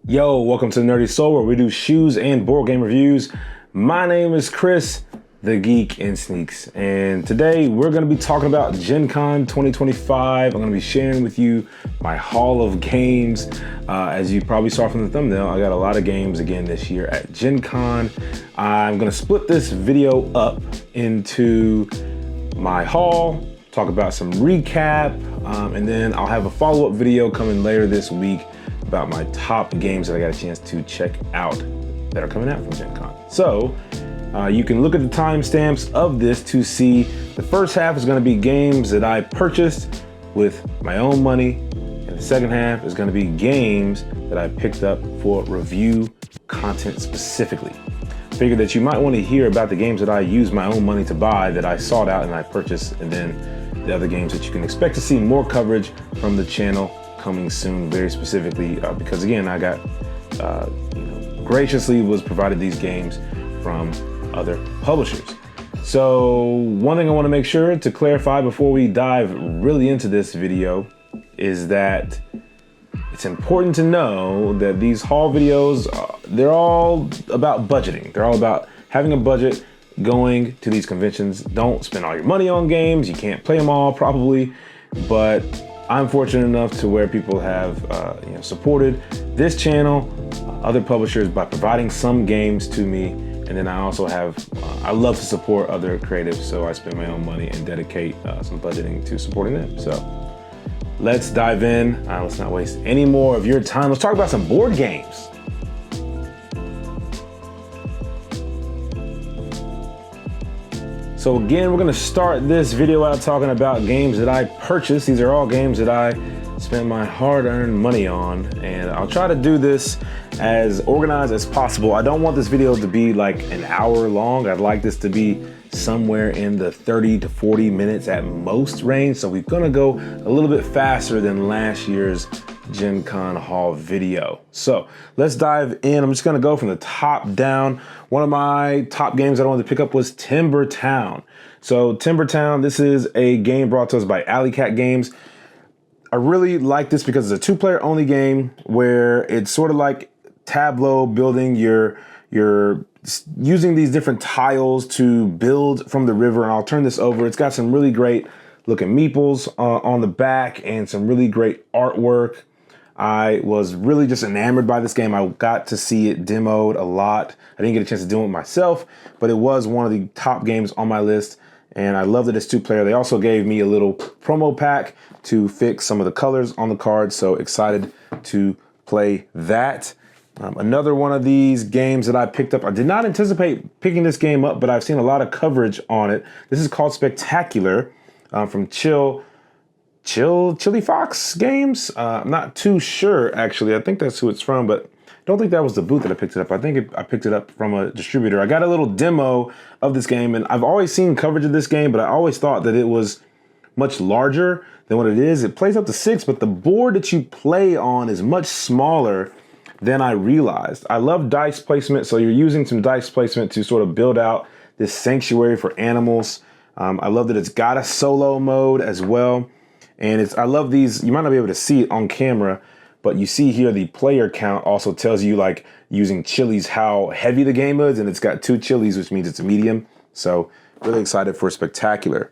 Yo, welcome to the Nerdy Soul, where we do shoes and board game reviews. My name is Chris, the Geek in Sneaks, and today we're going to be talking about GenCon 2025. I'm going to be sharing with you my haul of games. As you probably saw from the thumbnail, I got a lot of games again this year at GenCon. I'm going to split this video up into my haul, talk about some recap, and then I'll have a follow-up video coming later this week about my top games that I got a chance to check out that are coming out from GenCon. So you can look at the timestamps of this to see the first half is going to be games that I purchased with my own money, and the second half is going to be games that I picked up for review content specifically. Figured that you might want to hear about the games that I used my own money to buy, that I sought out and I purchased, and then the other games that you can expect to see more coverage from the channel coming soon, very specifically, because again, I got, graciously was provided these games from other publishers. So one thing I want to make sure to clarify before we dive really into this video is that it's important to know that these haul videos, they're all about budgeting. They're all about having a budget going to these conventions. Don't spend all your money on games. You can't play them all probably, but I'm fortunate enough to where people have supported this channel, other publishers, by providing some games to me. And then I also have, I love to support other creatives, so I spend my own money and dedicate some budgeting to supporting them. So let's dive in. Let's not waste any more of your time. Let's talk about some board games. So again, we're gonna start this video out talking about games that I purchased. These are all games that I spent my hard-earned money on, and I'll try to do this as organized as possible. I don't want this video to be like an hour long. I'd like this to be somewhere in the 30 to 40 minutes at most range. So we're gonna go a little bit faster than last year's GenCon haul video. So let's dive in. I'm just gonna go from the top down. One of my top games that I wanted to pick up was Timber Town. So Timber Town, this is a game brought to us by Alley Cat Games. I really like this because it's a two-player only game where it's sort of like Tableau building. You're using these different tiles to build from the river, and I'll turn this over. It's got some really great looking meeples on the back and some really great artwork. I was really just enamored by this game. I got to see it demoed a lot. I didn't get a chance to do it myself, but it was one of the top games on my list, and I love that it's two-player. They also gave me a little promo pack to fix some of the colors on the cards, so excited to play that. Another one of these games that I picked up, I did not anticipate picking this game up, but I've seen a lot of coverage on it. This is called Spectacular from Chili Fox Games. I'm not too sure, actually. I think that's who it's from, but I don't think that was the booth that I picked it up. I think I picked it up from a distributor. I got a little demo of this game, and I've always seen coverage of this game, but I always thought that it was much larger than what it is. It plays up to 6, but the board that you play on is much smaller than I realized. I love dice placement, so you're using some dice placement to sort of build out this sanctuary for animals. I love that it's got a solo mode as well. And I love these. You might not be able to see it on camera, but you see here the player count also tells you, like using chilies, how heavy the game is, and it's got 2 chilies, which means it's a medium. So really excited for Spectacular.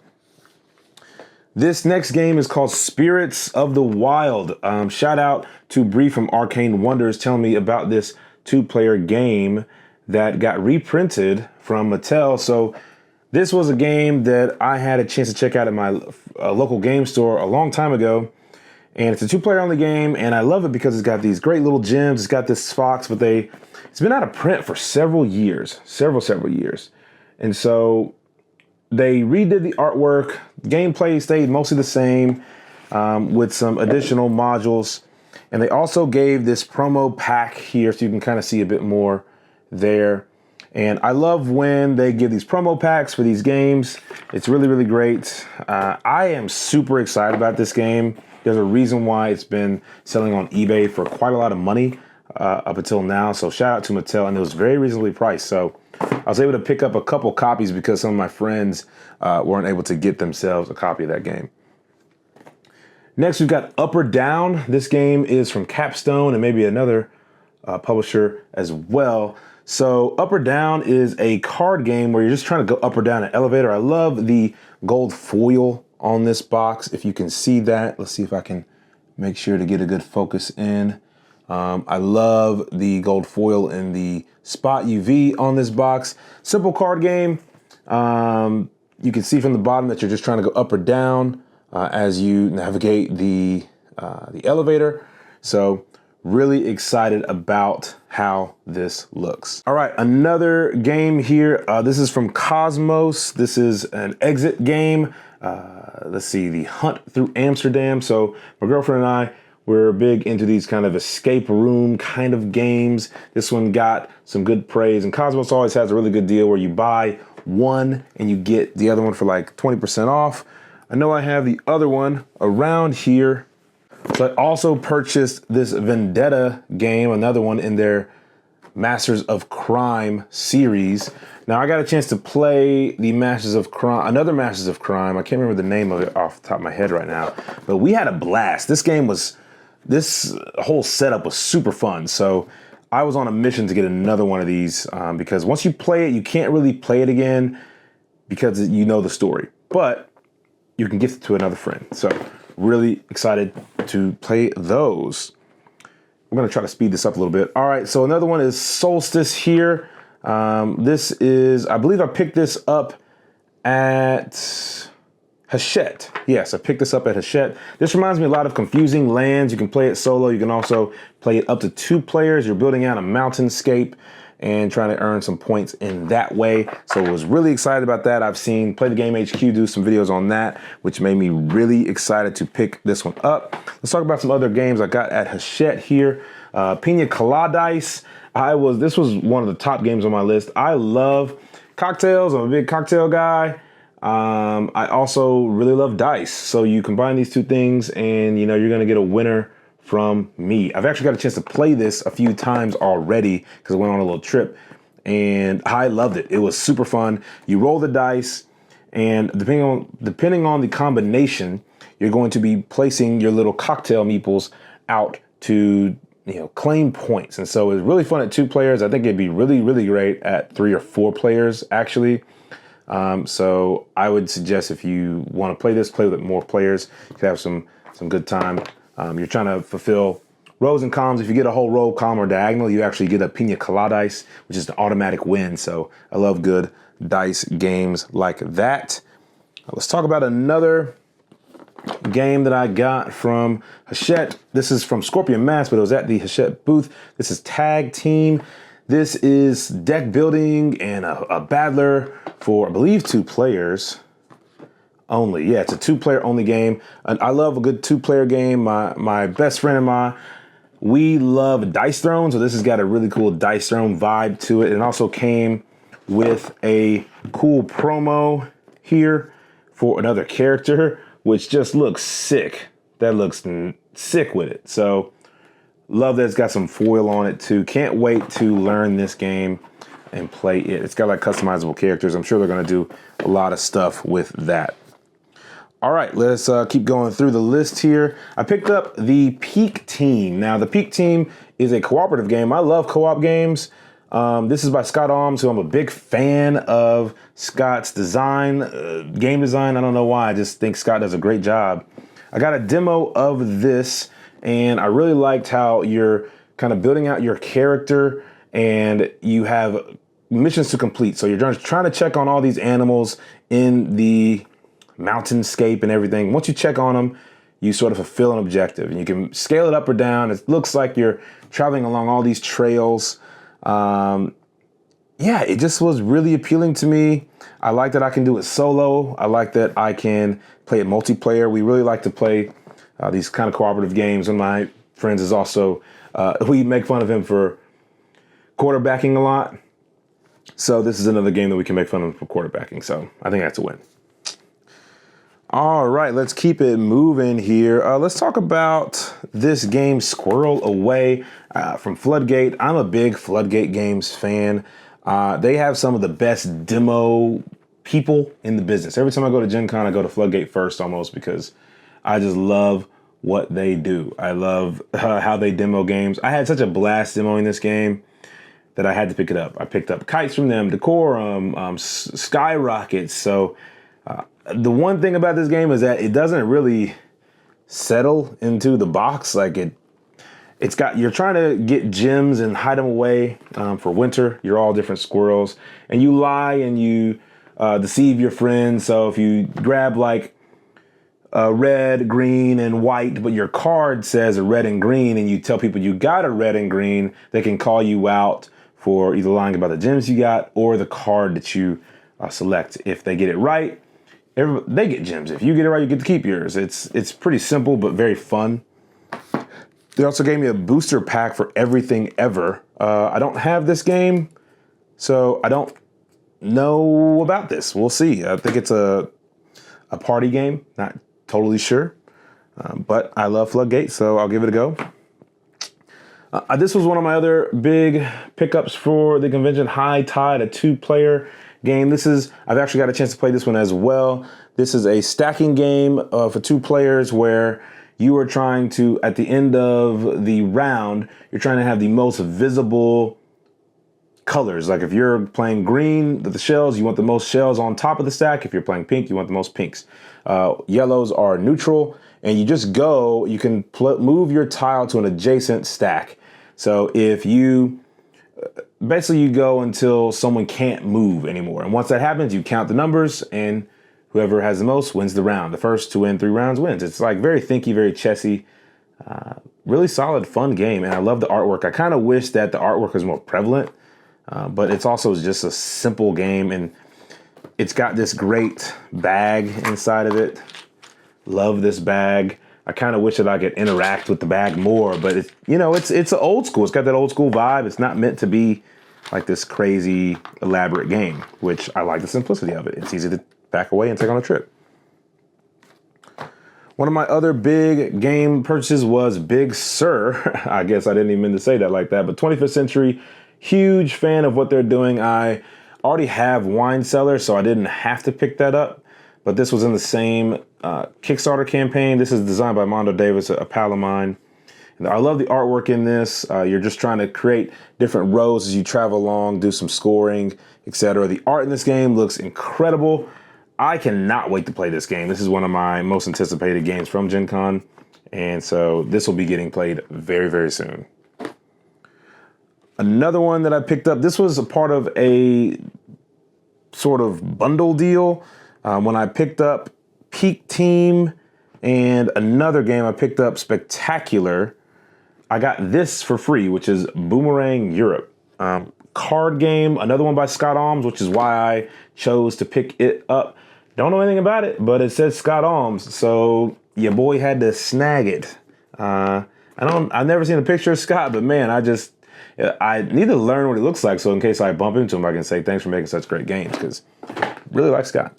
This next game is called Spirits of the Wild. Shout out to Bree from Arcane Wonders telling me about this 2-player game that got reprinted from Mattel. So this was a game that I had a chance to check out at my local game store a long time ago. And it's a 2-player only game, and I love it because it's got these great little gems. It's got this fox, but it's been out of print for several years, several years. And so they redid the artwork. Gameplay stayed mostly the same with some additional modules. And they also gave this promo pack here so you can kind of see a bit more there. And I love when they give these promo packs for these games. It's really, really great. I am super excited about this game. There's a reason why it's been selling on eBay for quite a lot of money up until now. So shout out to Mattel, and it was very reasonably priced. So I was able to pick up a couple copies because some of my friends weren't able to get themselves a copy of that game. Next, we've got Up or Down. This game is from Capstone and maybe another publisher as well. So Up or Down is a card game where you're just trying to go up or down an elevator. I love the gold foil on this box. If you can see that, let's see if I can make sure to get a good focus in. I love the gold foil and the spot UV on this box. Simple card game. You can see from the bottom that you're just trying to go up or down as you navigate the elevator. So really excited about how this looks. All right, another game here. This is from Cosmos. This is an exit game. Let's see, the Hunt Through Amsterdam. So my girlfriend and I, we're big into these kind of escape room kind of games. This one got some good praise, and Cosmos always has a really good deal where you buy one and you get the other one for like 20% off. I know I have the other one around here. So I also purchased this Vendetta game, another one in their Masters of Crime series. Now I got a chance to play the Masters of Crime, another Masters of Crime. I can't remember the name of it off the top of my head right now, but we had a blast. This whole setup was super fun. So I was on a mission to get another one of these because once you play it, you can't really play it again because you know the story, but you can gift it to another friend. So really excited to play those. I'm gonna try to speed this up a little bit. All right, so another one is Solstice here. This is, I believe I picked this up at Hachette. Yes, I picked this up at Hachette. This reminds me a lot of Confusing Lands. You can play it solo. You can also play it up to 2 players. You're building out a mountainscape and trying to earn some points in that way. So I was really excited about that. I've seen Play the Game HQ do some videos on that, which made me really excited to pick this one up. Let's talk about some other games I got at Hachette here. Pina Collabs. This was one of the top games on my list. I love cocktails. I'm a big cocktail guy. I also really love dice. So you combine these two things and you're gonna get a winner from me. I've actually got a chance to play this a few times already because I went on a little trip and I loved it. It was super fun. You roll the dice and depending on the combination, you're going to be placing your little cocktail meeples out to claim points. And so it's really fun at 2 players. I think it'd be really, really great at 3 or 4 players actually. So I would suggest if you want to play this, play with more players. You could have some good time. You're trying to fulfill rows and columns. If you get a whole row, column, or diagonal, you actually get a Pina Colada dice, which is an automatic win. So I love good dice games like that. Let's talk about another game that I got from Hachette. This is from Scorpion Mass, but it was at the Hachette booth. This is Tag Team. This is deck building and a battler for, I believe, 2 players only. Yeah, it's a 2-player only game. And I love a good 2-player game. My best friend and we love Dice Throne. So this has got a really cool Dice Throne vibe to it. It also came with a cool promo here for another character, which just looks sick. That looks sick with it. So love that it's got some foil on it too. Can't wait to learn this game and play it. It's got like customizable characters. I'm sure they're gonna do a lot of stuff with that. All right, let's keep going through the list here. I picked up the Peak Team. Now, the Peak Team is a cooperative game. I love co-op games. This is by Scott Alms, who I'm a big fan of Scott's design, game design. I don't know why. I just think Scott does a great job. I got a demo of this, and I really liked how you're kind of building out your character, and you have missions to complete. So you're trying to check on all these animals in the mountainscape and everything. Once you check on them, you sort of fulfill an objective, and you can scale it up or down. It looks like you're traveling along all these trails. Yeah, it just was really appealing to me. I like that I can do it solo. I like that I can play it multiplayer. We really like to play these kind of cooperative games. One of my friends is also, we make fun of him for quarterbacking a lot. So this is another game that we can make fun of him for quarterbacking. So I think that's a win. All right, let's keep it moving here. Let's talk about this game, Squirrel Away, from Floodgate. I'm a big Floodgate Games fan. They have some of the best demo people in the business. Every time I go to GenCon, I go to Floodgate first almost because I just love what they do. I love how they demo games. I had such a blast demoing this game that I had to pick it up. I picked up kites from them, Decorum, skyrockets. So the one thing about this game is that it doesn't really settle into the box. Like you're trying to get gems and hide them away for winter. You're all different squirrels, and you lie and you deceive your friends. So if you grab like red, green, and white, but your card says a red and green, and you tell people you got a red and green, they can call you out for either lying about the gems you got or the card that you select. If they get it right, they get gems. If you get it right, you get to keep yours. It's pretty simple, but very fun. They also gave me a booster pack for everything ever. I don't have this game, so I don't know about this. We'll see. I think it's a party game. Not totally sure, but I love Floodgate, so I'll give it a go. This was one of my other big pickups for the convention, High Tide, a 2-player game. I've actually got a chance to play this one as well. This is a stacking game for 2 players where you are trying to, at the end of the round, you're trying to have the most visible colors. Like if you're playing green, the shells, you want the most shells on top of the stack. If you're playing pink, you want the most pinks. Yellows are neutral, and you just go, you can move your tile to an adjacent stack. So if you, basically you go until someone can't move anymore. And once that happens, you count the numbers, and whoever has the most wins the round. The first to win 3 rounds wins. It's like very thinky, very chessy, really solid, fun game. And I love the artwork. I kind of wish that the artwork was more prevalent, but it's also just a simple game. And it's got this great bag inside of it. Love this bag. I kind of wish that I could interact with the bag more, but it's old school. It's got that old school vibe. It's not meant to be like this crazy elaborate game, which I like the simplicity of it. It's easy to pack away and take on a trip. One of my other big game purchases was Big Sur. I guess I didn't even mean to say that like that, but 25th Century, huge fan of what they're doing. I already have Wine Cellar, so I didn't have to pick that up, but this was in the same Kickstarter campaign. This is designed by Mondo Davis, a pal of mine. And I love the artwork in this. You're just trying to create different rows as you travel along, do some scoring, etc. The art in this game looks incredible. I cannot wait to play this game. This is one of my most anticipated games from GenCon, and so this will be getting played very, very soon. Another one that I picked up, this was a part of a sort of bundle deal. When I picked up Peak Team and another game I picked up, Spectacular, I got this for free, which is Boomerang Europe. Card game, another one by Scott Alms, which is why I chose to pick it up. Don't know anything about it, but it says Scott Alms, so your boy had to snag it. I've never seen a picture of Scott, but man, I need to learn what he looks like, so in case I bump into him, I can say thanks for making such great games, because I really like Scott.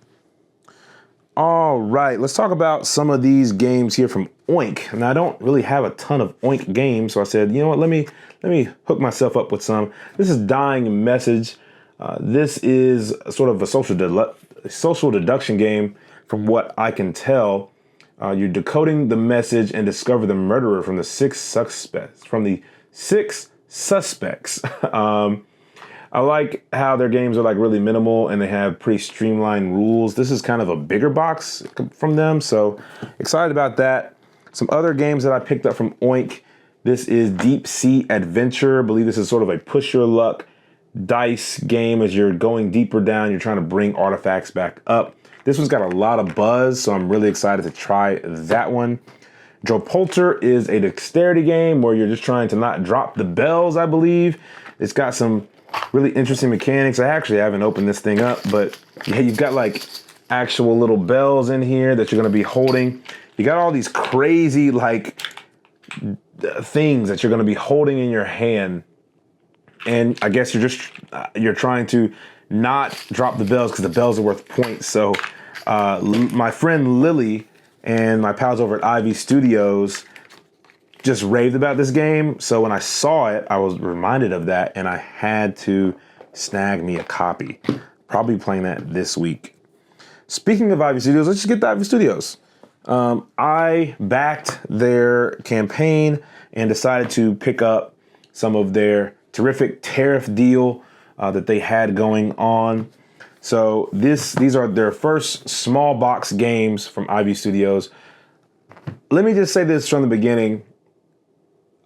All right, let's talk about some of these games here from Oink. Now, I don't really have a ton of Oink games, so I said, you know what, let me hook myself up with some. This is Dying Message. This is sort of a social deduction game, from what I can tell. You're decoding the message and discover the murderer from the 6 suspects. I like how their games are like really minimal and they have pretty streamlined rules. This is kind of a bigger box from them, so excited about that. Some other games that I picked up from Oink. This is Deep Sea Adventure. I believe this is sort of a push your luck dice game. As you're going deeper down, you're trying to bring artifacts back up. This one's got a lot of buzz, so I'm really excited to try that one. Dropolter is a dexterity game where you're just trying to not drop the bells, I believe. It's got some really interesting mechanics. I actually haven't opened this thing up, but yeah, you've got like actual little bells in here that you're going to be holding. You got all these crazy like things that you're going to be holding in your hand. And I guess you're trying to not drop the bells because the bells are worth points. So my friend Lily and my pals over at Ivy Studios just raved about this game. So when I saw it, I was reminded of that, and I had to snag me a copy. Probably playing that this week. Speaking of Ivy Studios, let's just get to Ivy Studios. I backed their campaign and decided to pick up some of their terrific tariff deal that they had going on. So these are their first small box games from Ivy Studios. Let me just say this from the beginning.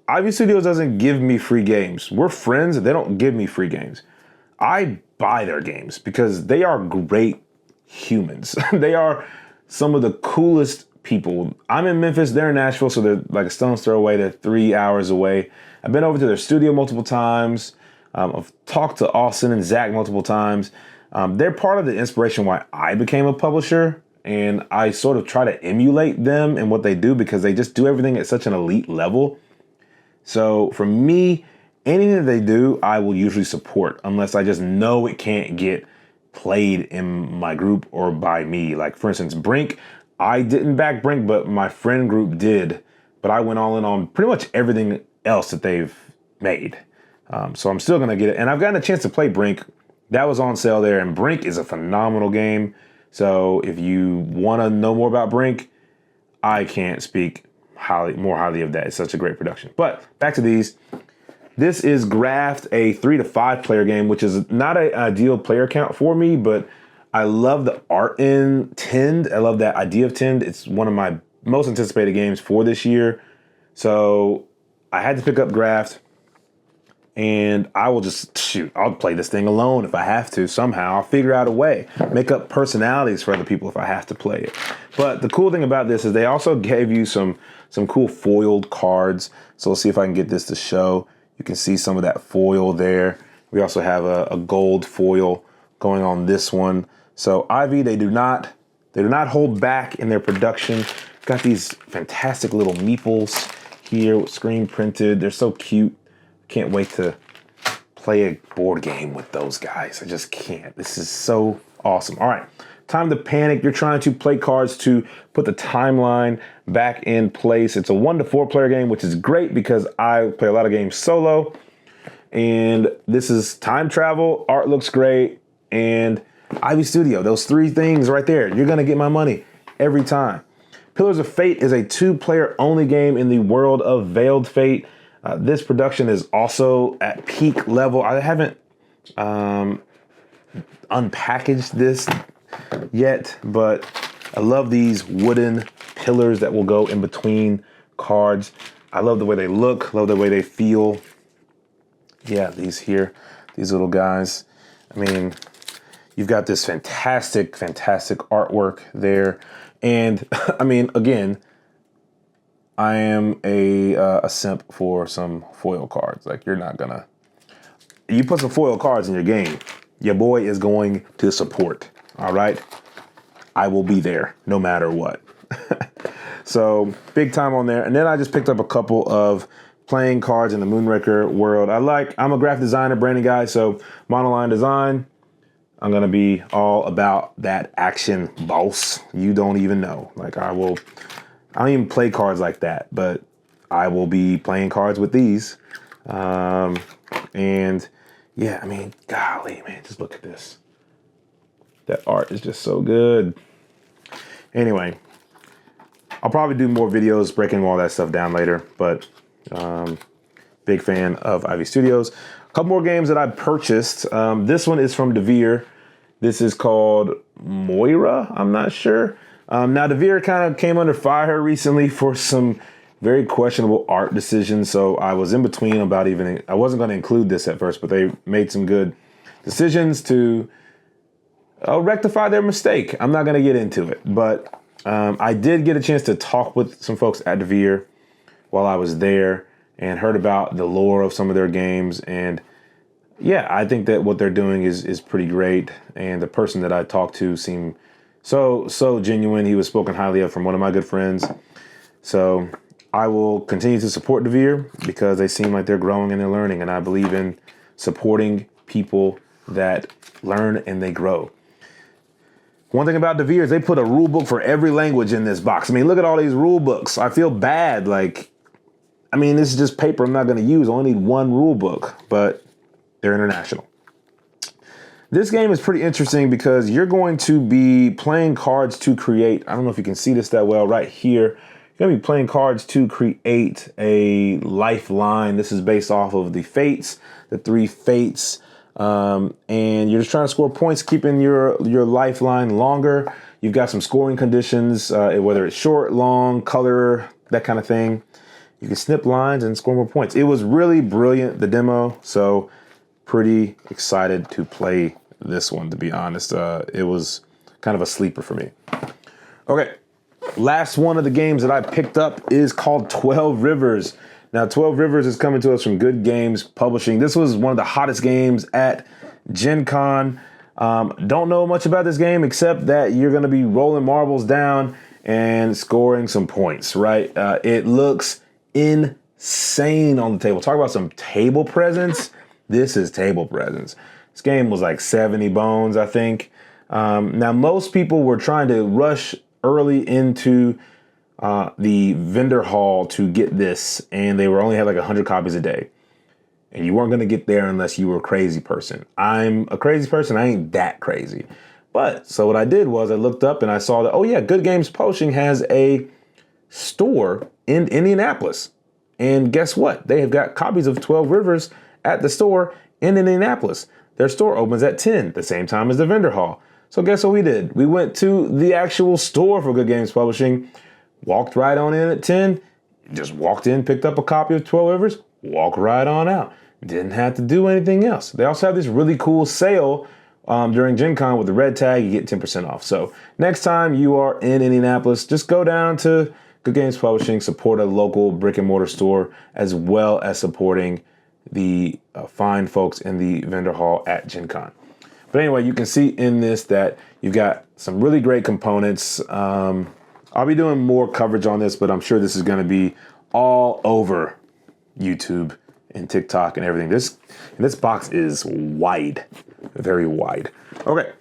Ivy Studios doesn't give me free games. We're friends. They don't give me free games. I buy their games because they are great humans. They are some of the coolest people. I'm in Memphis. They're in Nashville, so they're like a stone's throw away. They're 3 hours away. I've been over to their studio multiple times. I've talked to Austin and Zach multiple times. They're part of the inspiration why I became a publisher, and I sort of try to emulate them and what they do because they just do everything at such an elite level. So for me, anything that they do, I will usually support unless I just know it can't get played in my group or by me. Like for instance, Brink, I didn't back Brink, but my friend group did. But I went all in on pretty much everything else that they've made. So I'm still going to get it. And I've gotten a chance to play Brink. That was on sale there. And Brink is a phenomenal game. So if you want to know more about Brink, I can't speak more highly of that. It's such a great production. But back to these. This is Graft, a 3 to 5 player game, which is not an ideal player count for me, but I love the art in Tend. I love that idea of Tend. It's one of my most anticipated games for this year. So I had to pick up Graft, and I will I'll play this thing alone if I have to somehow. I'll figure out a way, make up personalities for other people if I have to play it. But the cool thing about this is they also gave you some cool foiled cards. So we'll see if I can get this to show. You can see some of that foil there. We also have a gold foil going on this one. So Ivy, they do not hold back in their production. Got these fantastic little meeples here, screen printed. They're so cute. Can't wait to play a board game with those guys. I just can't. This is so awesome. All right, time to panic. You're trying to play cards to put the timeline back in place. It's a 1 to 4 player game, which is great because I play a lot of games solo. And this is time travel. Art looks great. And Ivy Studio, those 3 things right there. You're going to get my money every time. Pillars of Fate is a 2-player only game in the world of Veiled Fate. This production is also at peak level. I haven't unpackaged this yet, but I love these wooden pillars that will go in between cards. I love the way they look, love the way they feel. Yeah, these little guys. I mean, you've got this fantastic artwork there. And I mean, again, I am a simp for some foil cards. Like you put some foil cards in your game, your boy is going to support. All right. I will be there no matter what. So big time on there. And then I just picked up a couple of playing cards in the Moonraker world. I'm a graphic designer, branding guy. So monoline design, I'm going to be all about that action, boss. You don't even know. Like I don't even play cards like that, but I will be playing cards with these. And yeah, I mean, golly, man, just look at this. That art is just so good. Anyway, I'll probably do more videos breaking all that stuff down later, but big fan of Ivy Studios. A couple more games that I purchased. This one is from DeVere. This is called Moira, I'm not sure. Now, DeVere kind of came under fire recently for some very questionable art decisions, so I was in between about I wasn't going to include this at first, but they made some good decisions to rectify their mistake. I'm not going to get into it, but I did get a chance to talk with some folks at DeVere while I was there and heard about the lore of some of their games. And yeah, I think that what they're doing is pretty great. And the person that I talked to seemed so genuine. He was spoken highly of from one of my good friends. So I will continue to support DeVere because they seem like they're growing and they're learning. And I believe in supporting people that learn and they grow. One thing about DeVere is they put a rule book for every language in this box. I mean, look at all these rule books. I feel bad. This is just paper I'm not going to use. I only need one rule book, but they're international. This game is pretty interesting because you're going to be playing cards to create, I don't know if you can see this that well right here. You're going to be playing cards to create a lifeline. This is based off of the fates, the 3 fates. And you're just trying to score points, keeping your lifeline longer. You've got some scoring conditions, whether it's short, long, color, that kind of thing. You can snip lines and score more points. It was really brilliant, the demo. So pretty excited to play this one, to be honest. It was kind of a sleeper for me. Okay, last one of the games that I picked up is called 12 Rivers. Now, 12 Rivers is coming to us from Good Games Publishing. This was one of the hottest games at GenCon. Don't know much about this game except that you're going to be rolling marbles down and scoring some points, right? It looks insane on the table. Talk about some table presence. This is table presence. This game was like 70 bones, I think. Now, most people were trying to rush early into the vendor hall to get this, and they only had like 100 copies a day. And you weren't going to get there unless you were a crazy person. I'm a crazy person. I ain't that crazy. But so what I did was I looked up and I saw that, oh yeah, Good Games Publishing has a store in Indianapolis. And guess what? They have got copies of 12 Rivers at the store in Indianapolis. Their store opens at 10, the same time as the vendor hall. So guess what we did? We went to the actual store for Good Games Publishing, walked right on in at 10, just walked in, picked up a copy of 12 Rivers, walked right on out. Didn't have to do anything else. They also have this really cool sale during Gen Con with the red tag. You get 10% off. So next time you are in Indianapolis, just go down to Good Games Publishing, support a local brick and mortar store, as well as supporting the fine folks in the vendor hall at Gen Con. But anyway, you can see in this that you've got some really great components. I'll be doing more coverage on this, but I'm sure this is going to be all over YouTube and TikTok and everything. This box is wide, very wide. Okay,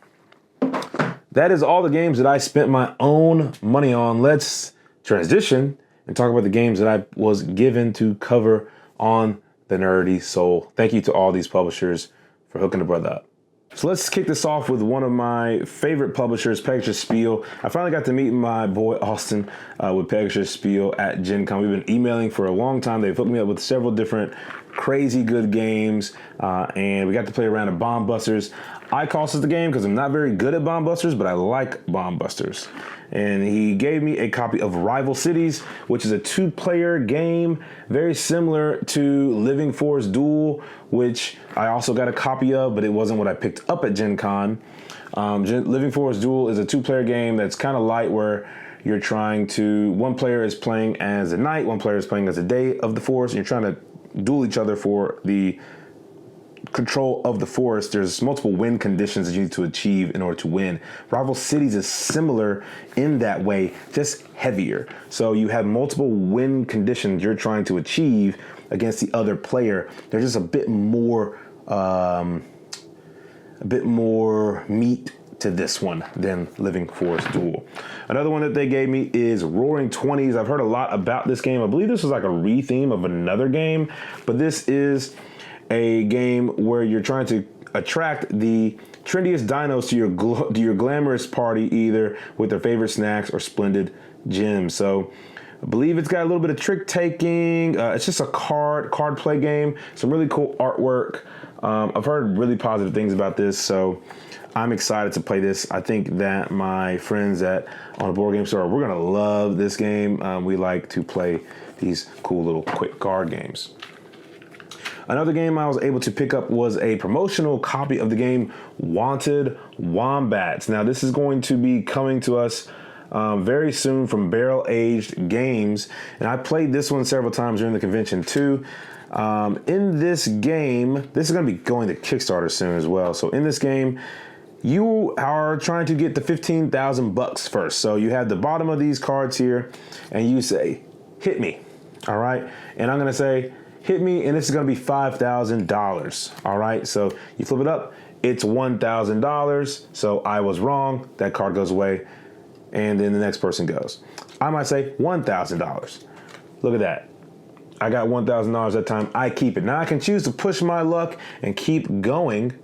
that is all the games that I spent my own money on. Let's transition and talk about the games that I was given to cover on the Nerdy Soul. Thank you to all these publishers for hooking the brother up. So let's kick this off with one of my favorite publishers, Pegasus Spiel. I finally got to meet my boy Austin with Pegasus Spiel at Gen Con. We've been emailing for a long time. They've hooked me up with several different crazy good games, and we got to play around at Bomb Busters. I cost the game because I'm not very good at Bomb Busters, but I like Bomb Busters. And he gave me a copy of Rival Cities, which is a 2-player game, very similar to Living Force Duel, which I also got a copy of, but it wasn't what I picked up at Gen Con. Living Force Duel is a 2-player game that's kind of light, where you're trying to, one player is playing as a night, one player is playing as a day of the force, and you're trying to duel each other for the control of the forest. There's multiple win conditions that you need to achieve in order to win. Rival Cities is similar in that way, just heavier. So you have multiple win conditions you're trying to achieve against the other player. There's just a bit more meat to this one than Living Force Duel. Another one that they gave me is Roaring Twenties. I've heard a lot about this game. I believe this was like a re-theme of another game, but this is a game where you're trying to attract the trendiest dinos to your glamorous party, either with their favorite snacks or splendid gems. So I believe it's got a little bit of trick taking. It's just a card play game. Some really cool artwork. I've heard really positive things about this, so I'm excited to play this. I think that my friends on the Board Game Store, we're gonna love this game. We like to play these cool little quick card games. Another game I was able to pick up was a promotional copy of the game Wanted Wombats. Now, this is going to be coming to us very soon from Barrel Aged Games, and I played this one several times during the convention too. In this game, this is going to be going to Kickstarter soon as well. So in this game, you are trying to get the 15,000 bucks first. So you have the bottom of these cards here, and you say, "Hit me," all right? And I'm going to say, "Hit me," and this is going to be $5,000. All right, so you flip it up, it's $1,000. So I was wrong. That card goes away, and then the next person goes. I might say $1,000. Look at that. I got $1,000 that time. I keep it. Now I can choose to push my luck and keep going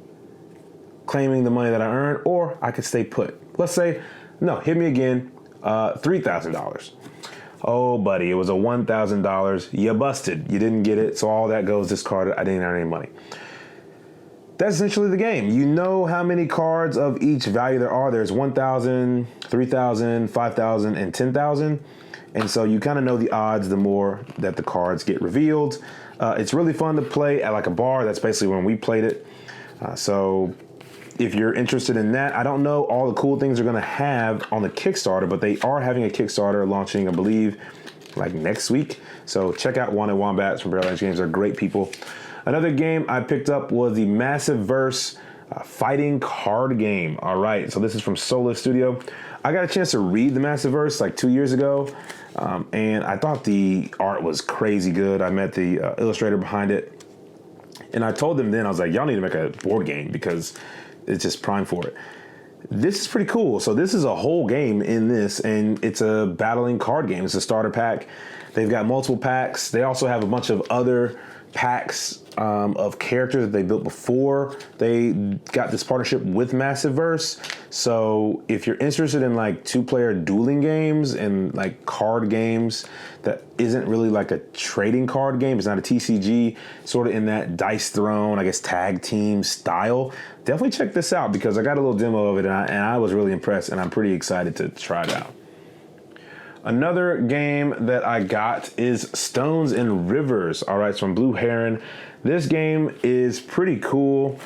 claiming the money that I earned, or I could stay put. Let's say, no, hit me again, $3,000. Oh, buddy, it was a $1,000. You busted. You didn't get it, so all that goes discarded. I didn't earn any money. That's essentially the game. You know how many cards of each value there are. There's 1,000, 3,000, 5,000, and 10,000. And so you kind of know the odds the more that the cards get revealed. It's really fun to play at like a bar. That's basically when we played it. So if you're interested in that, I don't know all the cool things they're going to have on the Kickstarter, but they are having a Kickstarter launching, I believe, like next week. So check out Wanted Wombats from Barrel Edge Games. They're great people. Another game I picked up was the Massive Verse fighting card game. All right, so this is from Solar Studio. I got a chance to read the Massive Verse like 2 years ago, and I thought the art was crazy good. I met the illustrator behind it, and I told them then, I was like, y'all need to make a board game because it's just prime for it. This is pretty cool. So this is a whole game in this, and it's a battling card game. It's a starter pack. They've got multiple packs. They also have a bunch of other packs of characters that they built before they got this partnership with Massiveverse. So if you're interested in like 2-player dueling games and like card games that isn't really like a trading card game, it's not a TCG, sort of in that Dice Throne, I guess, tag team style, definitely check this out because I got a little demo of it and I was really impressed, and I'm pretty excited to try it out. Another game that I got is Stones and Rivers. All right, it's from Blue Heron. This game is pretty cool.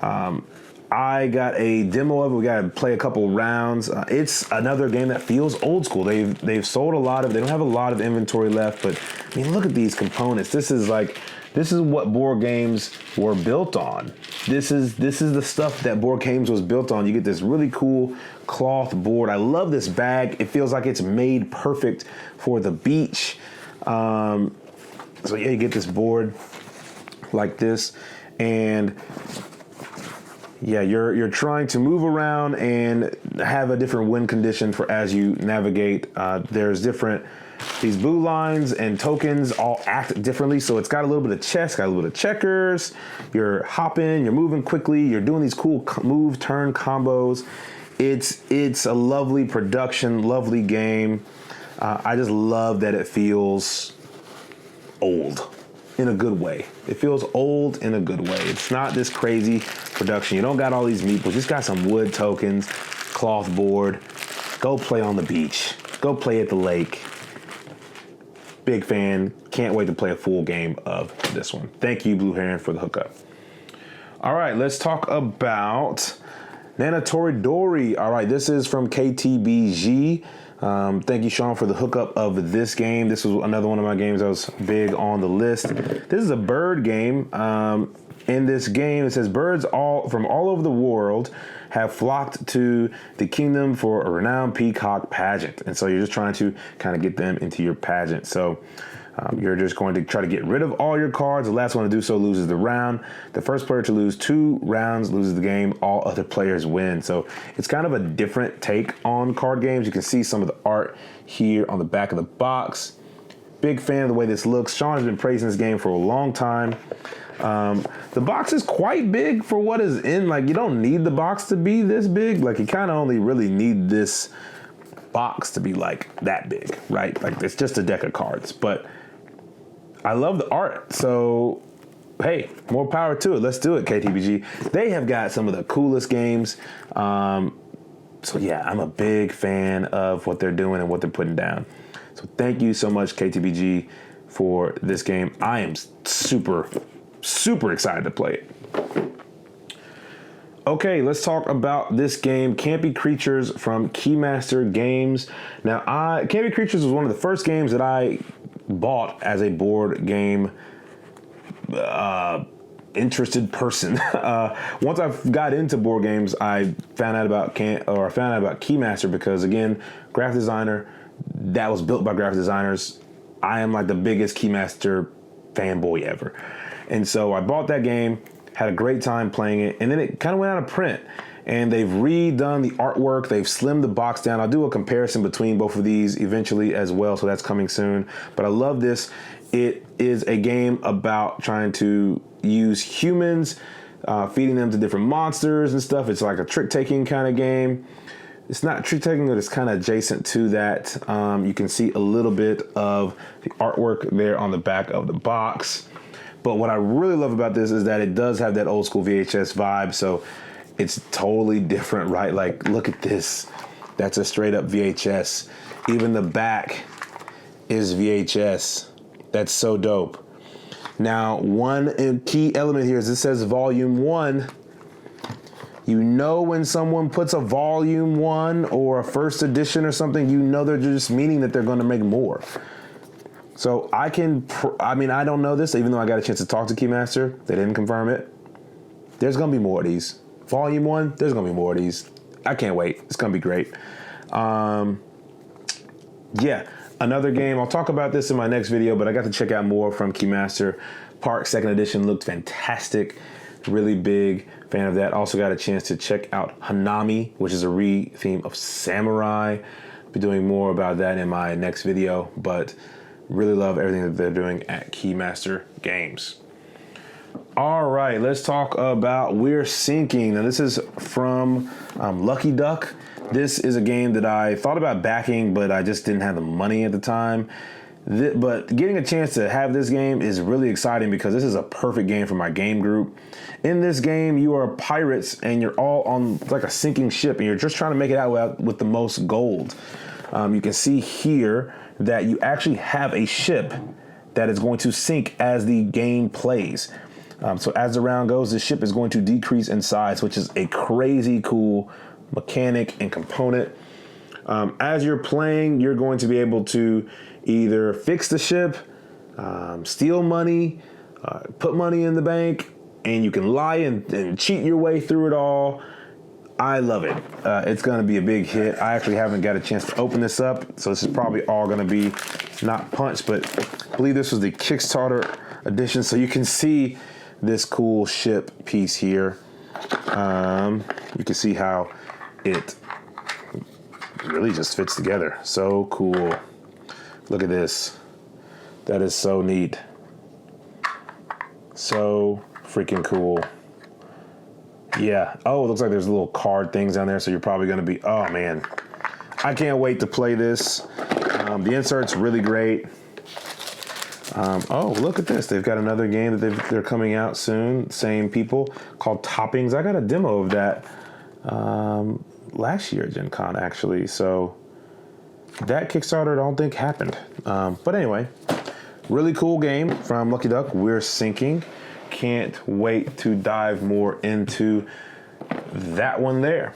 I got a demo of it. We got to play a couple rounds. It's another game that feels old school. They've sold a lot of. They don't have a lot of inventory left, but I mean, look at these components. This is what board games were built on. This is the stuff that board games was built on. You get this really cool cloth board. I love this bag. It feels like it's made perfect for the beach. So yeah, you get this board like this, and yeah, you're trying to move around and have a different wind condition for as you navigate. There's these blue lines and tokens all act differently. So it's got a little bit of chess, got a little bit of checkers. You're hopping, you're moving quickly, you're doing these cool move turn combos. It's a lovely production, lovely game. I just love that it feels old in a good way. It feels old in a good way. It's not this crazy production. You don't got all these meeples. You just got some wood tokens, cloth board. Go play on the beach. Go play at the lake. Big fan. Can't wait to play a full game of this one. Thank you, Blue Heron, for the hookup. All right, let's talk about Nanatoridori. All right, this is from KTBG. Thank you, Sean, for the hookup of this game. This was another one of my games that was big on the list. This is a bird game. In this game, it says birds from all over the world have flocked to the kingdom for a renowned peacock pageant. And so you're just trying to kind of get them into your pageant. So you're just going to try to get rid of all your cards. The last one to do so loses the round. The first player to lose 2 rounds loses the game. All other players win. So it's kind of a different take on card games. You can see some of the art here on the back of the box. Big fan of the way this looks. Sean has been praising this game for a long time. The box is quite big for what is in. Like, you don't need the box to be this big. Like, you kind of only really need this box to be like that big, right? Like, it's just a deck of cards. But I love the art. So, hey, more power to it. Let's do it, KTBG. They have got some of the coolest games. So, yeah, I'm a big fan of what they're doing and what they're putting down. So, thank you so much, KTBG, for this game. I am super excited to play it. Okay, let's talk about this game, Campy Creatures from Keymaster Games. Now, Campy Creatures was one of the first games that I bought as a board game interested person. Once I got into board games, I found out about Keymaster because, again, graphic designer that was built by graphic designers. I am like the biggest Keymaster fanboy ever. And so I bought that game, had a great time playing it, and then it kind of went out of print. And they've redone the artwork. They've slimmed the box down. I'll do a comparison between both of these eventually as well, so that's coming soon. But I love this. It is a game about trying to use humans feeding them to different monsters and stuff. It's like a trick-taking kind of game. It's not trick-taking, but it's kind of adjacent to that. You can see a little bit of the artwork there on the back of the box. But what I really love about this is that it does have that old school VHS vibe. So it's totally different, right? Like, look at this. That's a straight up VHS. Even the back is VHS. That's so dope. Now, one key element here is it says volume 1. You know when someone puts a volume 1 or a first edition or something, you know they're just meaning that they're going to make more. So I don't know this, even though I got a chance to talk to Keymaster. They didn't confirm it. There's going to be more of these. Volume 1, there's going to be more of these. I can't wait. It's going to be great. Yeah, another game. I'll talk about this in my next video, but I got to check out more from Keymaster. Park 2nd Edition looked fantastic. Really big fan of that. Also got a chance to check out Hanami, which is a re-theme of Samurai. Be doing more about that in my next video, but really love everything that they're doing at Keymaster Games. All right, let's talk about We're Sinking. Now this is from Lucky Duck. This is a game that I thought about backing, but I just didn't have the money at the time. But getting a chance to have this game is really exciting because this is a perfect game for my game group. In this game, you are pirates and you're all on like a sinking ship and you're just trying to make it out with the most gold. You can see here that you actually have a ship that is going to sink as the game plays. So as the round goes, the ship is going to decrease in size, which is a crazy cool mechanic and component. As you're playing, you're going to be able to either fix the ship, steal money, put money in the bank, and you can lie and cheat your way through it all. I love it. It's going to be a big hit. I actually haven't got a chance to open this up, so this is probably all going to be not punched, but I believe this was the Kickstarter edition, so you can see this cool ship piece here. You can see how it really just fits together. So cool. Look at this. That is so neat. So freaking cool. Yeah. Oh, it looks like there's little card things down there, so you're probably going to be, oh man. I can't wait to play this. The insert's really great. Oh, look at this. They've got another game that they're coming out soon. Same people, called Toppings. I got a demo of that last year at GenCon, actually. So that Kickstarter I don't think happened. But anyway, really cool game from Lucky Duck. We're Sinking. Can't wait to dive more into that one there.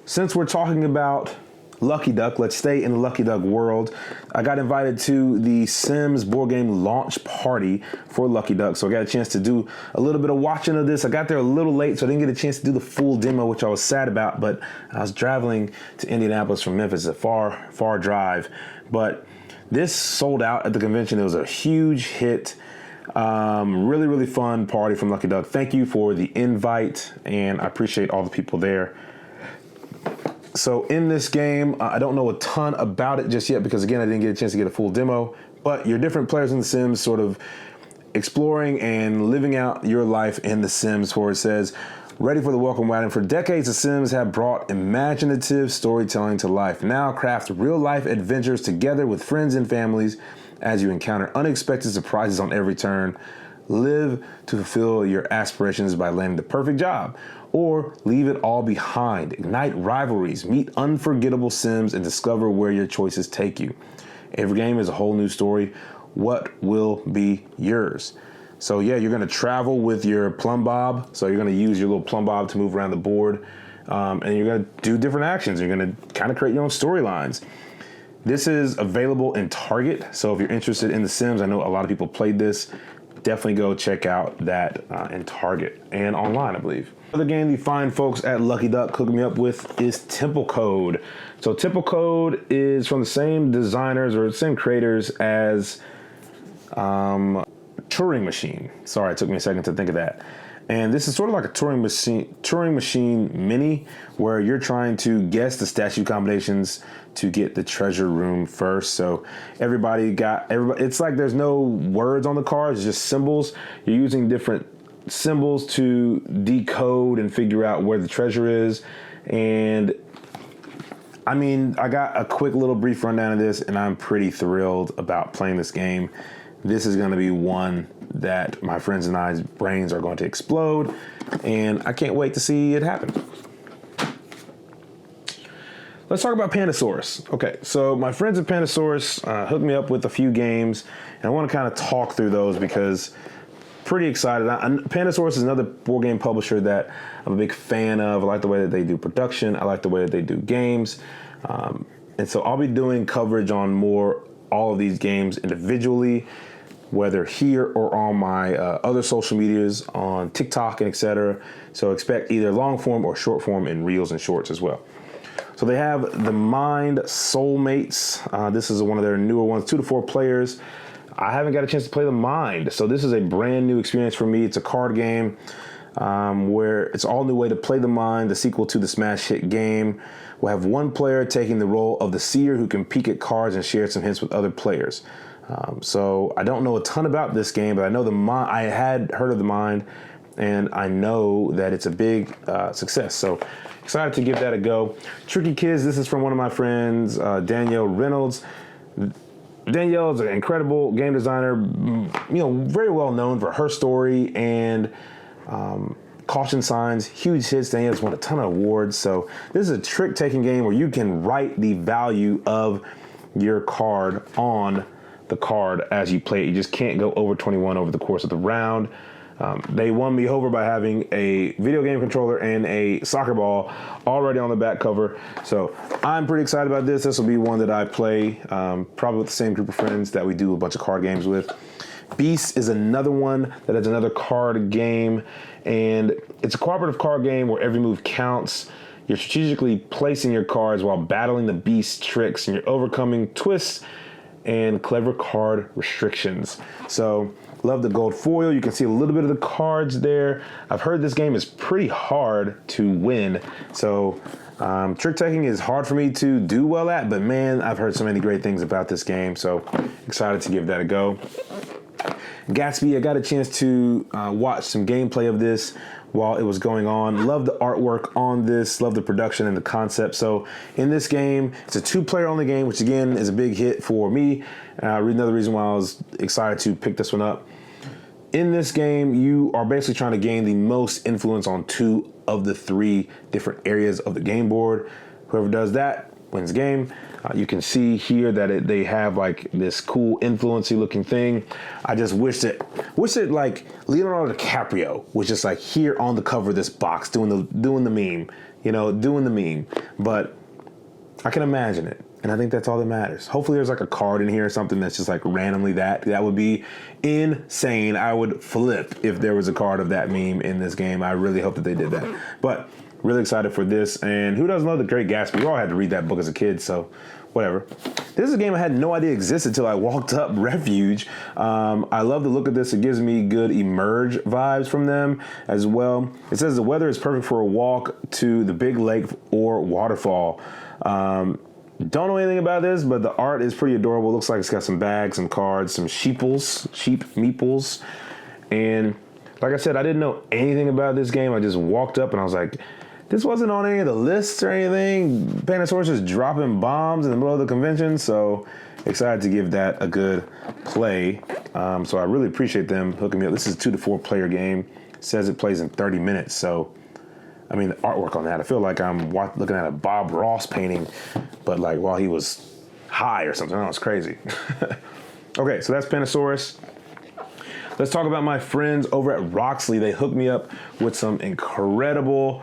Since we're talking about Lucky Duck, let's stay in the Lucky Duck world. I got invited to the Sims board game launch party for Lucky Duck, so I got a chance to do a little bit of watching of this. I got there a little late, so I didn't get a chance to do the full demo, which I was sad about, but I was traveling to Indianapolis from Memphis, a far, far drive. But this sold out at the convention. It was a huge hit. Really, really fun party from Lucky Duck. Thank you for the invite, and I appreciate all the people there. So in this game, I don't know a ton about it just yet because, again, I didn't get a chance to get a full demo, but you're different players in The Sims sort of exploring and living out your life in The Sims, where it says, ready for the welcome wagon. For decades, The Sims have brought imaginative storytelling to life. Now craft real-life adventures together with friends and families as you encounter unexpected surprises on every turn. Live to fulfill your aspirations by landing the perfect job, or leave it all behind. Ignite rivalries, meet unforgettable Sims, and discover where your choices take you. Every game is a whole new story. What will be yours? So yeah, you're gonna travel with your plumb bob. So you're gonna use your little plumb bob to move around the board, and you're gonna do different actions. You're gonna kind of create your own storylines. This is available in Target, so if you're interested in The Sims, I know a lot of people played this, definitely go check out that in Target and online, I believe. Another game the fine folks at Lucky Duck hooked me up with is Temple Code. So Temple Code is from the same designers or same creators as Turing Machine. Sorry, it took me a second to think of that. And this is sort of like a Turing Machine mini, where you're trying to guess the statue combinations to get the treasure room first. So everybody, it's like there's no words on the cards, it's just symbols. You're using different symbols to decode and figure out where the treasure is. And I mean, I got a quick little brief rundown of this, and I'm pretty thrilled about playing this game. This is going to be one that my friends and I's brains are going to explode, and I can't wait to see it happen. Let's talk about Pandasaurus. Okay, so my friends at Pandasaurus hooked me up with a few games, and I want to kind of talk through those because pretty excited. Pandasaurus is another board game publisher that I'm a big fan of. I like the way that they do production. I like the way that they do games. And so I'll be doing coverage on all of these games individually, whether here or on my other social medias, on TikTok and etc. So expect either long form or short form in reels and shorts as well. So they have the Mind Soulmates. This is one of their newer ones, 2 to 4 players. I haven't got a chance to play the Mind, so this is a brand new experience for me. It's a card game where it's all new way to play the Mind, the sequel to the smash hit game. We'll have one player taking the role of the seer who can peek at cards and share some hints with other players. So I don't know a ton about this game, but I know I had heard of the Mind, and I know that it's a big success. So excited to give that a go. Tricky Kids, this is from one of my friends, Danielle Reynolds. Danielle is an incredible game designer, very well known for her story and Caution Signs, huge hits. Danielle's won a ton of awards. So this is a trick-taking game where you can write the value of your card on the card as you play it. You just can't go over 21 over the course of the round. They won me over by having a video game controller and a soccer ball already on the back cover. So I'm pretty excited about this. This will be one that I play probably with the same group of friends that we do a bunch of card games with. Beast is another one that is another card game, and it's a cooperative card game where every move counts. You're strategically placing your cards while battling the beast tricks, and you're overcoming twists and clever card restrictions. So love the gold foil. You can see a little bit of the cards there. I've heard this game is pretty hard to win. So trick taking is hard for me to do well at, but man, I've heard so many great things about this game. So excited to give that a go. Gatsby, I got a chance to watch some gameplay of this while it was going on. Love the artwork on this, love the production and the concept. So in this game, it's a 2-player only game, which again is a big hit for me. Another reason why I was excited to pick this one up. In this game, you are basically trying to gain the most influence on 2 of the 3 different areas of the game board. Whoever does that wins the game. You can see here that they have like this cool influency looking thing. I just wish it like Leonardo DiCaprio was just like here on the cover of this box doing the meme, doing the meme. But I can imagine it, and I think that's all that matters. Hopefully there's like a card in here or something that's just like randomly that would be insane. I would flip if there was a card of that meme in this game. I really hope that they did that. But really excited for this, and who doesn't know The Great Gatsby? We all had to read that book as a kid, so whatever. This is a game I had no idea existed until I walked up Refuge. I love the look of this. It gives me good Emerge vibes from them as well. It says the weather is perfect for a walk to the big lake or waterfall. Don't know anything about this, but the art is pretty adorable. It looks like it's got some bags, some cards, some sheep meeples, and like I said, I didn't know anything about this game. I just walked up and I was like, this wasn't on any of the lists or anything. Pandasaurus is dropping bombs in the middle of the convention, so excited to give that a good play. So I really appreciate them hooking me up. This is a 2 to 4 player game. It says it plays in 30 minutes, so I mean the artwork on that, I feel like I'm looking at a Bob Ross painting, but like while he was high or something. I don't know, it's crazy. Okay, so that's Pandasaurus. Let's talk about my friends over at Roxley. They hooked me up with some incredible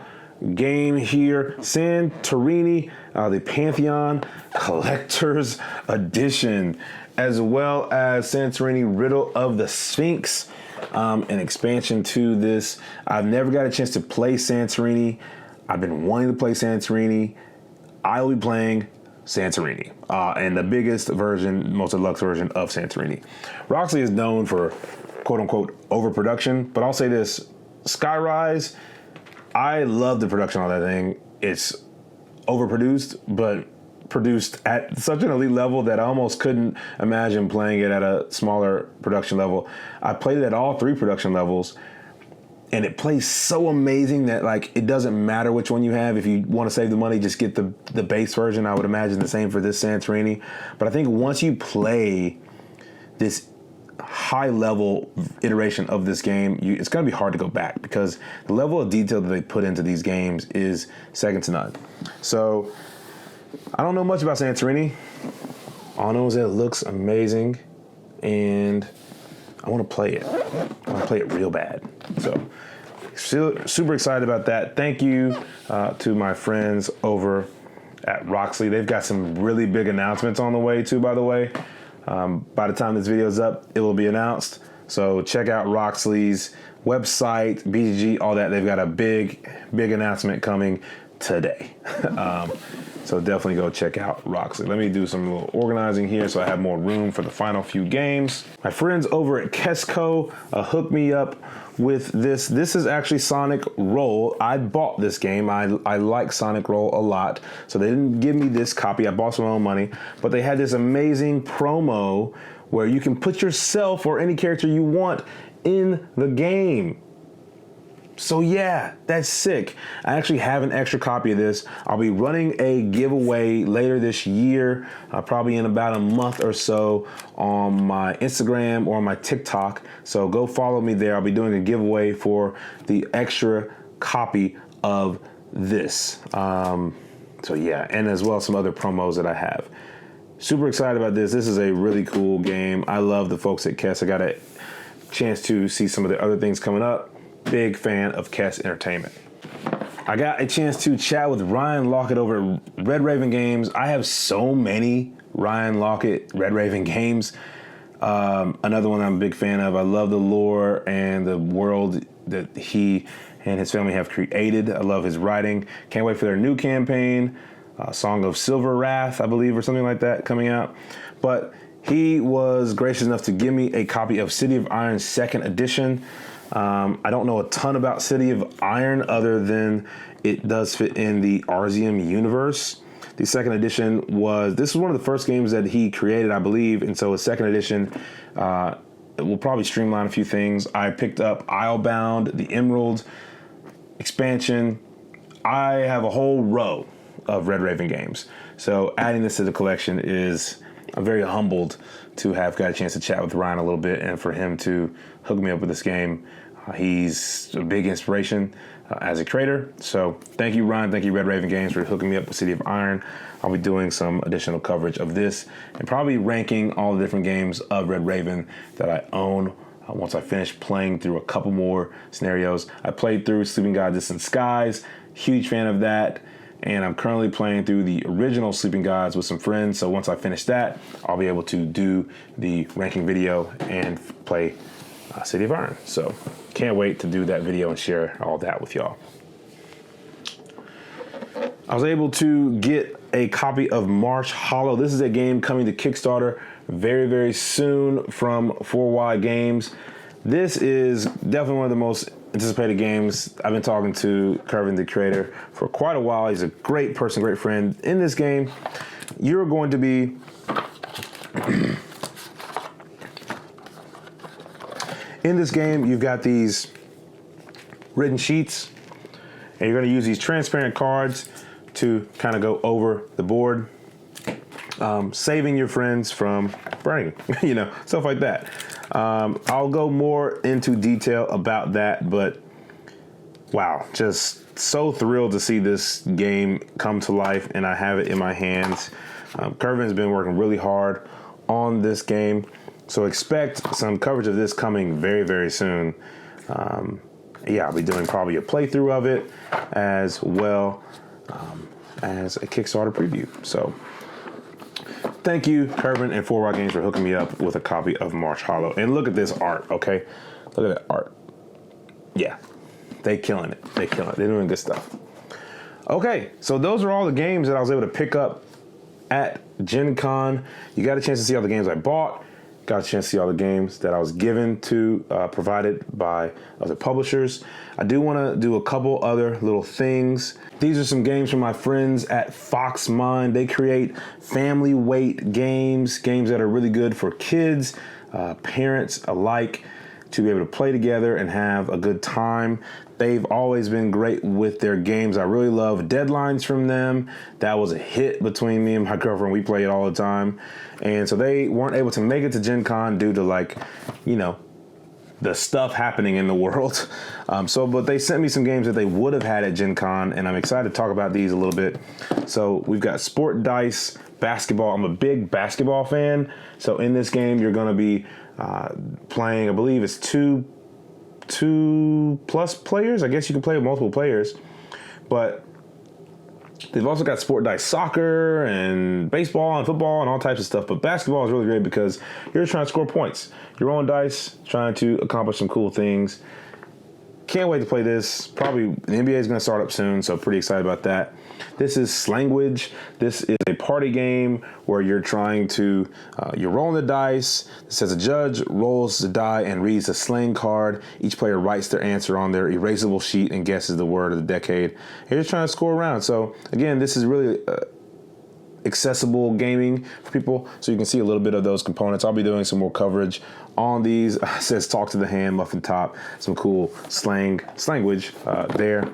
game here. Santorini, the Pantheon Collector's Edition, as well as Santorini Riddle of the Sphinx, an expansion to this. I've never got a chance to play Santorini. I've been wanting to play Santorini. I will be playing Santorini, and the biggest version, most deluxe version of Santorini. Roxley is known for quote-unquote overproduction, but I'll say this, Skyrise, I love the production on that thing. It's overproduced, but produced at such an elite level that I almost couldn't imagine playing it at a smaller production level. I played it at all 3 production levels, and it plays so amazing that like it doesn't matter which one you have. If you want to save the money, just get the base version. I would imagine the same for this Santorini. But I think once you play this high level iteration of this game, it's going to be hard to go back, because the level of detail that they put into these games is second to none. So I don't know much about Santorini. All I know is that it looks amazing, and I want to play it. I want to play it real bad. So super excited about that. Thank you to my friends over at Roxley. They've got some really big announcements on the way too, by the way. By the time this video is up, it will be announced. So check out Roxley's website, BGG, all that. They've got a big announcement coming today. So definitely go check out Roxley. Let me do some little organizing here so I have more room for the final few games. My friends over at Kesco hooked me up with this. This is actually Sonic Roll. I bought this game. I like Sonic Roll a lot. So they didn't give me this copy. I bought some of my own money. But they had this amazing promo where you can put yourself or any character you want in the game. So yeah, that's sick. I actually have an extra copy of this. I'll be running a giveaway later this year, probably in about a month or so, on my Instagram or on my TikTok. So go follow me there. I'll be doing a giveaway for the extra copy of this. So yeah, and as well some other promos that I have. Super excited about this. This is a really cool game. I love the folks at Kess. I got a chance to see some of the other things coming up. Big fan of Kess Entertainment. I got a chance to chat with Ryan Lockett over at Red Raven Games. I have so many Ryan Lockett Red Raven games. Another one I'm a big fan of. I love the lore and the world that he and his family have created. I love his writing. Can't wait for their new campaign, Song of Silver Wrath, I believe, or something like that, coming out. But he was gracious enough to give me a copy of City of Iron 2nd Edition. I don't know a ton about City of Iron other than it does fit in the Arzium universe. The 2nd edition this was one of the first games that he created, I believe, and so his 2nd edition it will probably streamline a few things. I picked up Islebound, the Emerald expansion. I have a whole row of Red Raven games, so adding this to the collection I'm very humbled to have got a chance to chat with Ryan a little bit and for him to hook me up with this game. He's a big inspiration as a creator. So thank you, Ryan. Thank you, Red Raven Games, for hooking me up with City of Iron. I'll be doing some additional coverage of this and probably ranking all the different games of Red Raven that I own once I finish playing through a couple more scenarios. I played through Sleeping God Distant Skies. Huge fan of that. And I'm currently playing through the original Sleeping Gods with some friends. So once I finish that, I'll be able to do the ranking video and play City of Iron. So can't wait to do that video and share all that with y'all. I was able to get a copy of Marsh Hollow. This is a game coming to Kickstarter very, very soon from 4Y Games. This is definitely one of the most anticipated games. I've been talking to Kervin, the creator, for quite a while. He's a great person, great friend. In this game, you're going to be in this game, you've got these written sheets, and you're going to use these transparent cards to kind of go over the board, saving your friends from burning, stuff like that. I'll go more into detail about that, but wow, just so thrilled to see this game come to life, and I have it in my hands. Kervin's been working really hard on this game, so expect some coverage of this coming very, very soon. Yeah, I'll be doing probably a playthrough of it as well as a Kickstarter preview. So thank you, Kervin and 4Y Games, for hooking me up with a copy of Marsh Hollow. And look at this art, okay? Look at that art. Yeah, they killing it. They killing it. They're doing good stuff. Okay, so those are all the games that I was able to pick up at GenCon. You got a chance to see all the games I bought. Got a chance to see all the games that I was given to, provided by other publishers. I do want to do a couple other little things. These are some games from my friends at Fox Mind. They create family weight games that are really good for kids, parents alike. to be able to play together and have a good time. They've always been great with their games. I really love Deadlines from them. That was a hit between me and my girlfriend. We play it all the time. And so they weren't able to make it to GenCon due to, like, you know, the stuff happening in the world. But they sent me some games that they would have had at GenCon, and I'm excited to talk about these a little bit. So we've got Sport Dice Basketball. I'm a big basketball fan. So in this game, you're going to be playing, I believe it's two plus players. I guess you can play with multiple players. But they've also got Sport Dice Soccer and baseball and football and all types of stuff. But basketball is really great because you're trying to score points. Your own dice, trying to accomplish some cool things. Can't wait to play this. Probably the NBA is going to start up soon, so pretty excited about that. This is Slangwage. This is a party game where you're trying to, you're rolling the dice. It says a judge rolls the die and reads a slang card. Each player writes their answer on their erasable sheet and guesses the word of the decade. You're just trying to score around. So again, this is really accessible gaming for people, so you can see a little bit of those components. I'll be doing some more coverage on these. It says talk to the hand, muffin top, some cool slangwage there.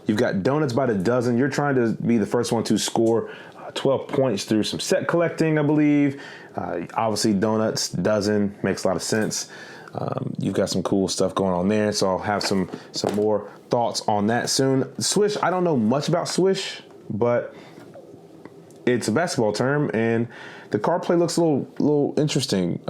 You've got Donuts by the Dozen. You're trying to be the first one to score 12 points through some set collecting, I believe. Obviously, Donuts Dozen makes a lot of sense. You've got some cool stuff going on there, so I'll have some more thoughts on that soon. Swish, I don't know much about Swish, but it's a basketball term, and the card play looks a little interesting.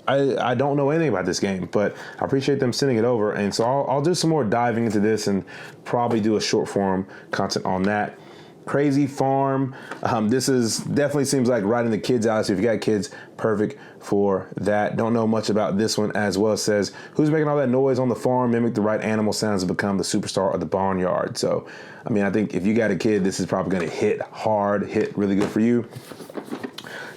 I don't know anything about this game, but I appreciate them sending it over, and so I'll do some more diving into this and probably do a short form content on that. Crazy Farm. This is definitely seems like right in the kids' alley. So if you got kids, perfect for that. Don't know much about this one as well. It says, who's making all that noise on the farm? Mimic the right animal sounds to become the superstar of the barnyard. So, I mean, I think if you got a kid, this is probably going to hit hard, hit really good for you.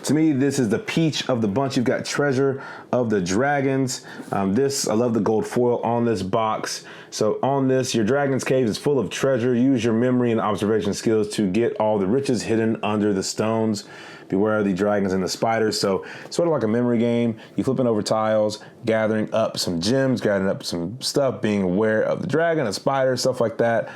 To me, this is the peach of the bunch. You've got Treasure of the Dragons. I love the gold foil on this box. So on this, your Dragon's Cave is full of treasure. Use your memory and observation skills to get all the riches hidden under the stones. Beware of the dragons and the spiders. So sort of like a memory game. You flipping over tiles, gathering up some gems, gathering up some stuff, being aware of the dragon, a spider, stuff like that.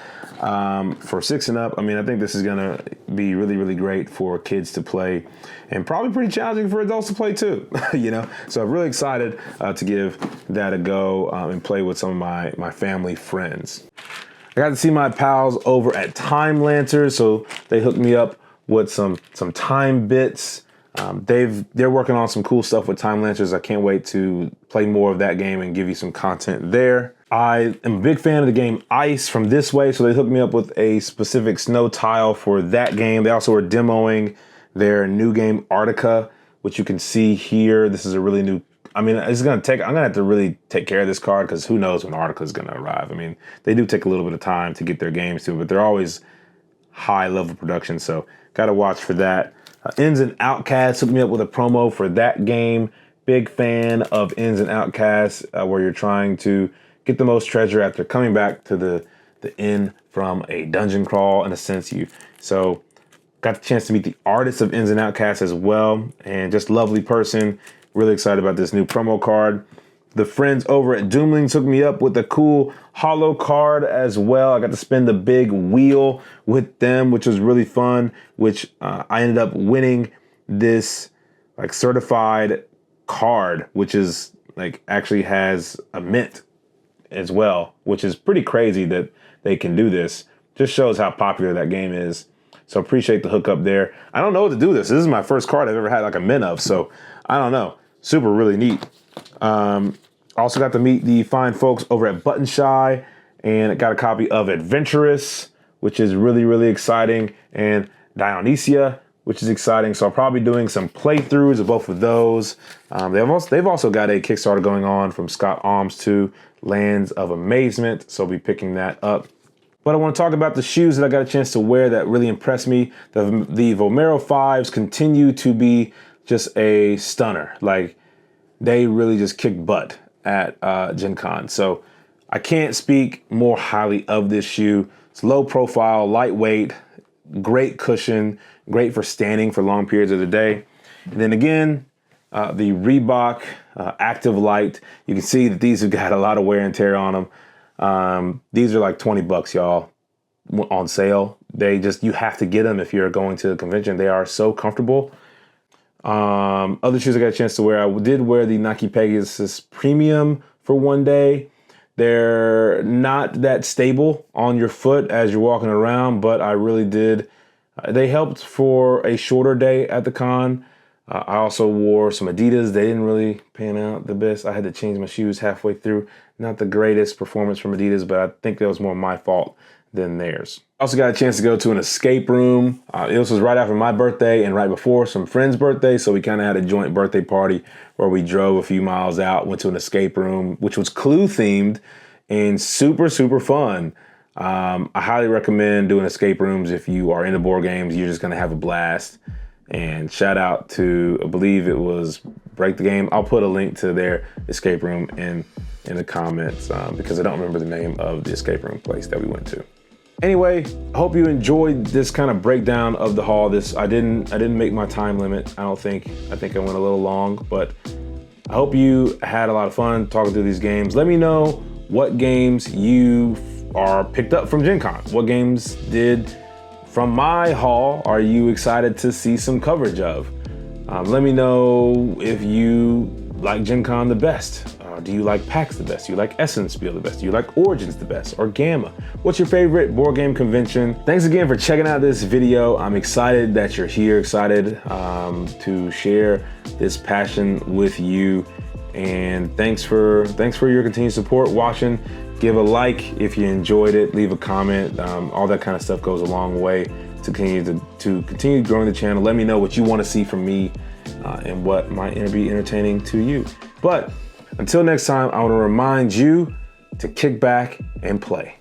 For 6 and up, I mean, I think this is going to be really, really great for kids to play and probably pretty challenging for adults to play too, you know? So I'm really excited to give that a go and play with some of my family friends. I got to see my pals over at Time Lancers, so they hooked me up with some time bits. They're working on some cool stuff with Time Lancers. I can't wait to play more of that game and give you some content there. I am a big fan of the game Ice from This Way, so they hooked me up with a specific snow tile for that game. They also were demoing their new game Arctica, which you can see here. This is a really new, I mean, I'm gonna have to really take care of this card because who knows when Arctica is gonna arrive. I mean, they do take a little bit of time to get their games to, but they're always high level production, so gotta watch for that. Ins and Outcasts hooked me up with a promo for that game. Big fan of Ins and Outcasts, where you're trying to get the most treasure after coming back to the inn from a dungeon crawl, in a sense. So got the chance to meet the artist of Ins and Outcasts as well, and just lovely person. Really excited about this new promo card. The friends over at Doomlings hooked me up with a cool holo card as well. I got to spin the big wheel with them, which was really fun, which I ended up winning this like certified card, which is like actually has a mint as well, which is pretty crazy that they can do this. Just shows how popular that game is. So appreciate the hookup there. I don't know what to do with this. This is my first card I've ever had like a mint of, so I don't know. Super really neat. Also got to meet the fine folks over at Button Shy, and got a copy of Adventurous, which is really, really exciting, and Dionysia, which is exciting. So I'll probably be doing some playthroughs of both of those. They've also got a Kickstarter going on from Scott Alms to Lands of Amazement, so I'll be picking that up. But I want to talk about the shoes that I got a chance to wear that really impressed me. The Vomero 5s continue to be just a stunner. Like, they really just kicked butt at GenCon. So I can't speak more highly of this shoe. It's low profile, lightweight, great cushion, great for standing for long periods of the day. And then again, the Reebok Active Light. You can see that these have got a lot of wear and tear on them. These are like 20 bucks, y'all, on sale. You have to get them if you're going to a convention. They are so comfortable. Other shoes I got a chance to wear. I did wear the Nike Pegasus Premium for one day. They're not that stable on your foot as you're walking around, but I really did. They helped for a shorter day at the con. I also wore some Adidas. They didn't really pan out the best. I had to change my shoes halfway through. Not the greatest performance from Adidas, but I think that was more my fault than theirs. I also got a chance to go to an escape room. This was right after my birthday and right before some friend's birthday, so we kind of had a joint birthday party where we drove a few miles out, went to an escape room, which was Clue themed and super, super fun. I highly recommend doing escape rooms if you are into board games. You're just gonna have a blast. And shout out to, I believe it was Break the Game. I'll put a link to their escape room in the comments because I don't remember the name of the escape room place that we went to. Anyway, I hope you enjoyed this kind of breakdown of the haul. I didn't make my time limit. I think I went a little long, but I hope you had a lot of fun talking through these games. Let me know what games you are picked up from GenCon. What games from my haul are you excited to see some coverage of? Let me know if you like GenCon the best. Do you like PAX the best? Do you like Essence Spiel the best? Do you like Origins the best or Gamma? What's your favorite board game convention? Thanks again for checking out this video. I'm excited that you're here, excited to share this passion with you. And thanks for your continued support watching. Give a like if you enjoyed it, leave a comment. All that kind of stuff goes a long way to continue growing the channel. Let me know what you want to see from me and what might be entertaining to you. But until next time, I want to remind you to kick back and play.